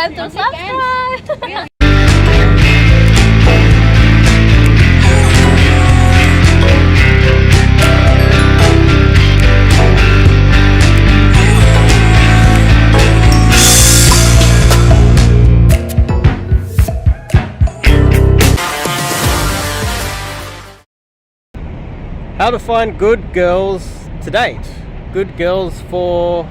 forget to subscribe. How to find good girls to date. Good girls for,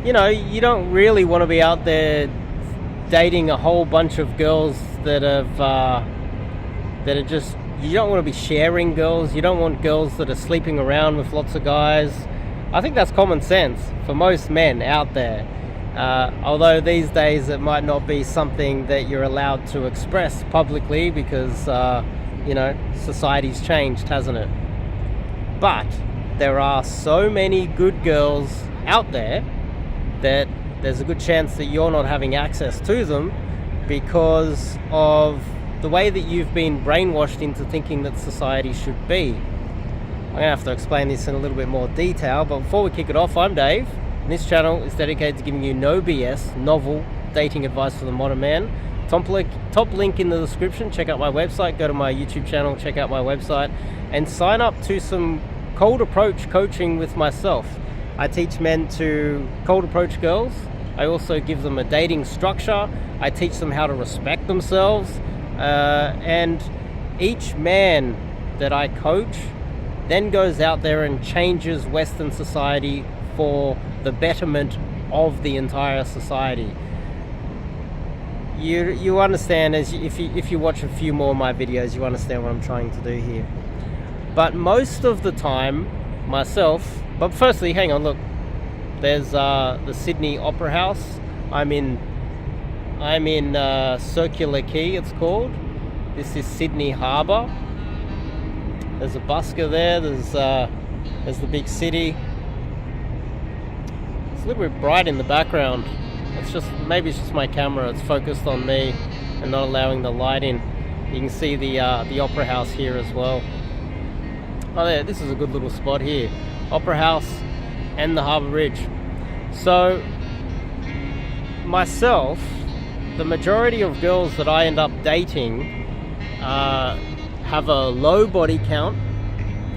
you don't really want to be out there dating a whole bunch of girls that are just, you don't want to be sharing girls. You don't want girls that are sleeping around with lots of guys. I think that's common sense for most men out there. Although these days it might not be something that you're allowed to express publicly because, society's changed, hasn't it? But there are so many good girls out there that there's a good chance that you're not having access to them because of the way that you've been brainwashed into thinking that society should be. I'm going to have to explain this in a little bit more detail, but before we kick it off, I'm Dave, and this channel is dedicated to giving you no BS, novel dating advice for the modern man. Top link in the description. Check out my website, go to my YouTube channel, check out my website, and sign up to some cold approach coaching with myself. I teach men to cold approach girls. I also give them a dating structure. I teach them how to respect themselves. And each man that I coach then goes out there and changes Western society for the betterment of the entire society. You understand, if you watch a few more of my videos, you understand what I'm trying to do here. But most of the time, but firstly, hang on, look, there's the Sydney Opera House. I'm in Circular Quay, it's called. This is Sydney Harbour. There's a busker there. There's the big city. It's a little bit bright in the background. Maybe it's just my camera. It's focused on me and not allowing the light in. You can see the Opera House here as well. Oh, there. This is a good little spot here. Opera House and the Harbour Bridge. So, myself, the majority of girls that I end up dating have a low body count.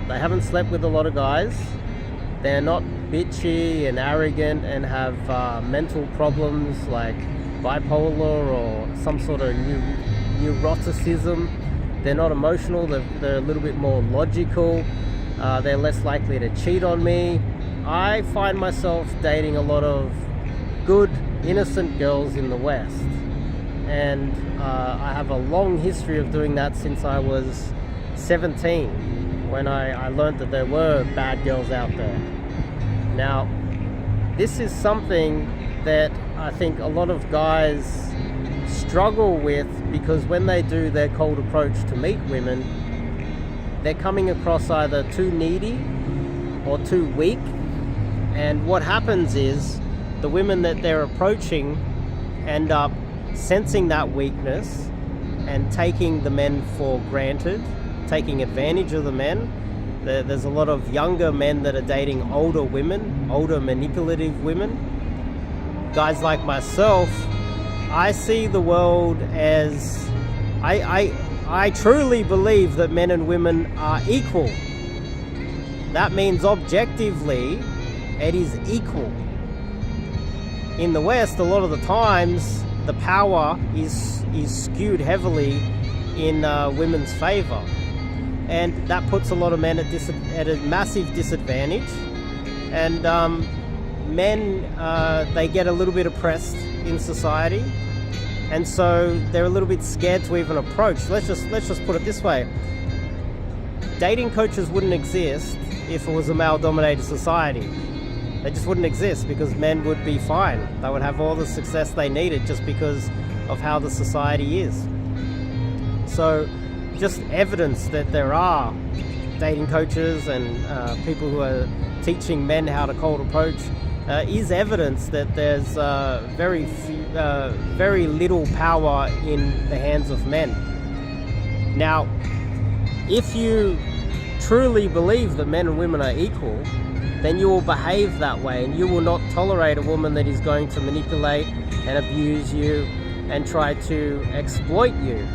They haven't slept with a lot of guys. They're not bitchy and arrogant and have mental problems like bipolar or some sort of neuroticism. They're not emotional. They're a little bit more logical. They're less likely to cheat on me. I find myself dating a lot of good, innocent girls in the West. And I have a long history of doing that since I was 17, when I learned that there were bad girls out there. Now, this is something that I think a lot of guys struggle with because when they do their cold approach to meet women, they're coming across either too needy or too weak. And what happens is the women that they're approaching end up sensing that weakness and taking the men for granted, taking advantage of the men. There's a lot of younger men that are dating older women, older manipulative women. Guys like myself, I see the world as, I truly believe that men and women are equal. That means objectively, it is equal. In the West, a lot of the times, the power is skewed heavily in women's favor. And that puts a lot of men at a massive disadvantage. And men, they get a little bit oppressed in society. And so they're a little bit scared to even approach. Let's just put it this way. Dating coaches wouldn't exist if it was a male-dominated society. They just wouldn't exist because men would be fine. They would have all the success they needed just because of how the society is. So just evidence that there are dating coaches and people who are teaching men how to cold approach is evidence that there's very little power in the hands of men. Now, if you truly believe that men and women are equal, then you will behave that way, and you will not tolerate a woman that is going to manipulate and abuse you and try to exploit you.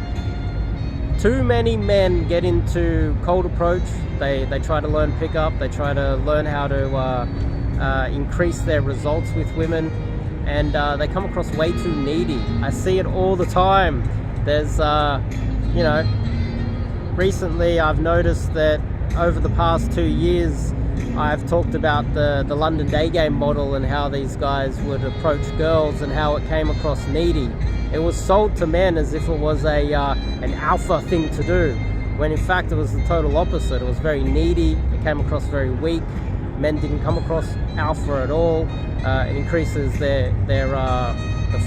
Too many men get into cold approach. They try to learn pickup. They try to learn how to increase their results with women, and they come across way too needy. I see it all the time. There's, recently I've noticed that over the past 2 years, I've talked about the London Daygame model and how these guys would approach girls and how it came across needy. It was sold to men as if it was an alpha thing to do, when in fact it was the total opposite. It was very needy. It came across very weak. Men didn't come across alpha at all. It increases the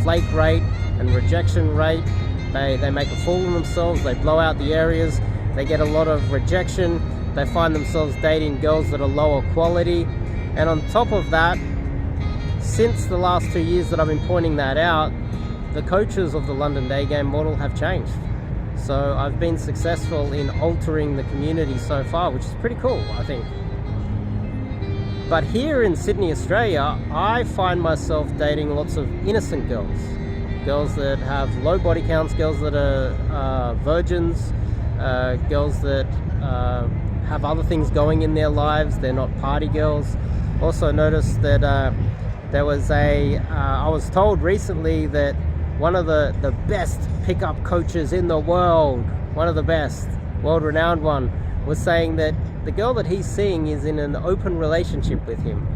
flake rate and rejection rate. They make a fool of themselves. They blow out the areas. They get a lot of rejection. They find themselves dating girls that are lower quality. And on top of that, since the last 2 years that I've been pointing that out, the coaches of the London Daygame model have changed. So I've been successful in altering the community so far, which is pretty cool, I think. But here in Sydney, Australia, I find myself dating lots of innocent girls. Girls that have low body counts, girls that are virgins, girls that have other things going in their lives. They're not party girls. Also noticed that there was I was told recently that one of the best pickup coaches in the world, one of the best, world-renowned one, was saying that the girl that he's seeing is in an open relationship with him.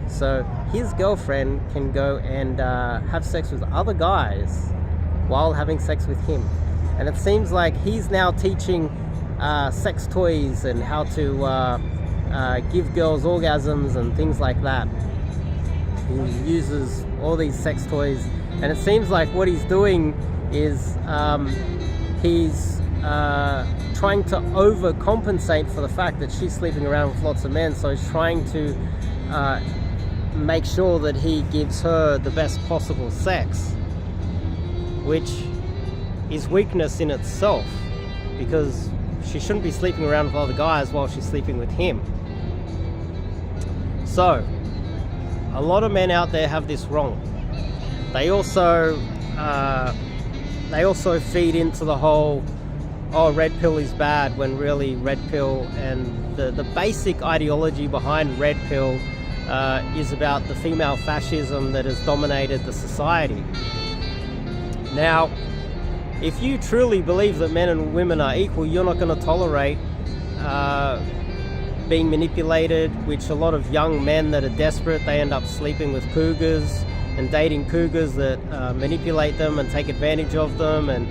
So his girlfriend can go and have sex with other guys while having sex with him. And it seems like he's now teaching sex toys and how to give girls orgasms and things like that. He uses all these sex toys, and it seems like what he's doing is he's trying to overcompensate for the fact that she's sleeping around with lots of men. So he's trying to make sure that he gives her the best possible sex, which is weakness in itself, because she shouldn't be sleeping around with other guys while she's sleeping with him. So a lot of men out there have this wrong. They also feed into the whole, oh, red pill is bad, when really red pill and the basic ideology behind red pill is about the female fascism that has dominated the society. Now, if you truly believe that men and women are equal, you're not going to tolerate being manipulated, which a lot of young men that are desperate, they end up sleeping with cougars and dating cougars that manipulate them and take advantage of them and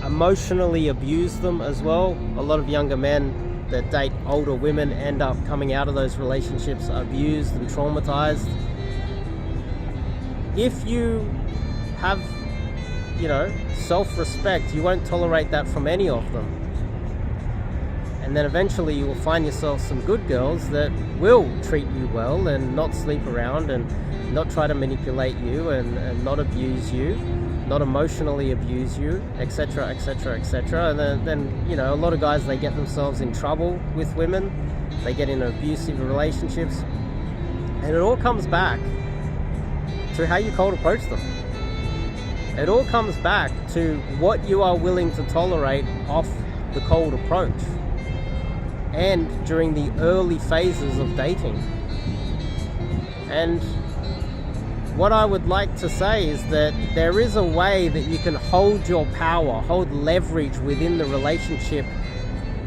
emotionally abuse them as well. A lot of younger men that date older women end up coming out of those relationships abused and traumatized. If you have, self-respect, you won't tolerate that from any of them. And then eventually you will find yourself some good girls that will treat you well and not sleep around and not try to manipulate you and not abuse you, not emotionally abuse you, etc., etc., etc. And then a lot of guys, they get themselves in trouble with women. They get in abusive relationships. And it all comes back to how you cold approach them. It all comes back to what you are willing to tolerate off the cold approach and during the early phases of dating. And what I would like to say is that there is a way that you can hold your power, hold leverage within the relationship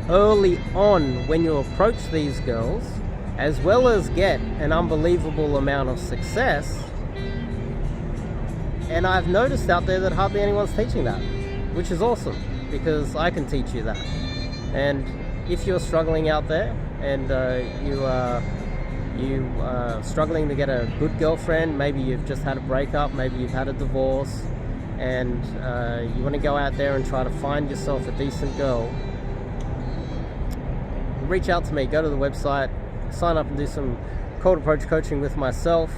early on when you approach these girls, as well as get an unbelievable amount of success. And I've noticed out there that hardly anyone's teaching that, which is awesome, because I can teach you that. And if you're struggling out there and you are struggling to get a good girlfriend, maybe you've just had a breakup, maybe you've had a divorce, and you want to go out there and try to find yourself a decent girl, reach out to me. Go to the website, sign up and do some cold approach coaching with myself,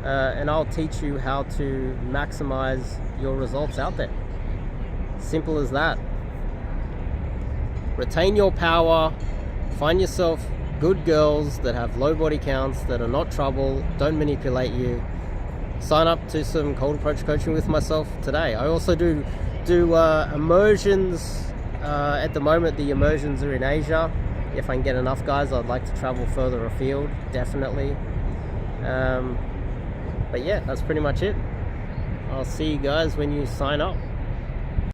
and I'll teach you how to maximize your results out there. Simple as that. Retain your power, find yourself good girls that have low body counts, that are not trouble, don't manipulate you, sign up to some cold approach coaching with myself today. I also do immersions. At the moment, the immersions are in Asia. If I can get enough guys, I'd like to travel further afield, definitely. But yeah, that's pretty much it. I'll see you guys when you sign up.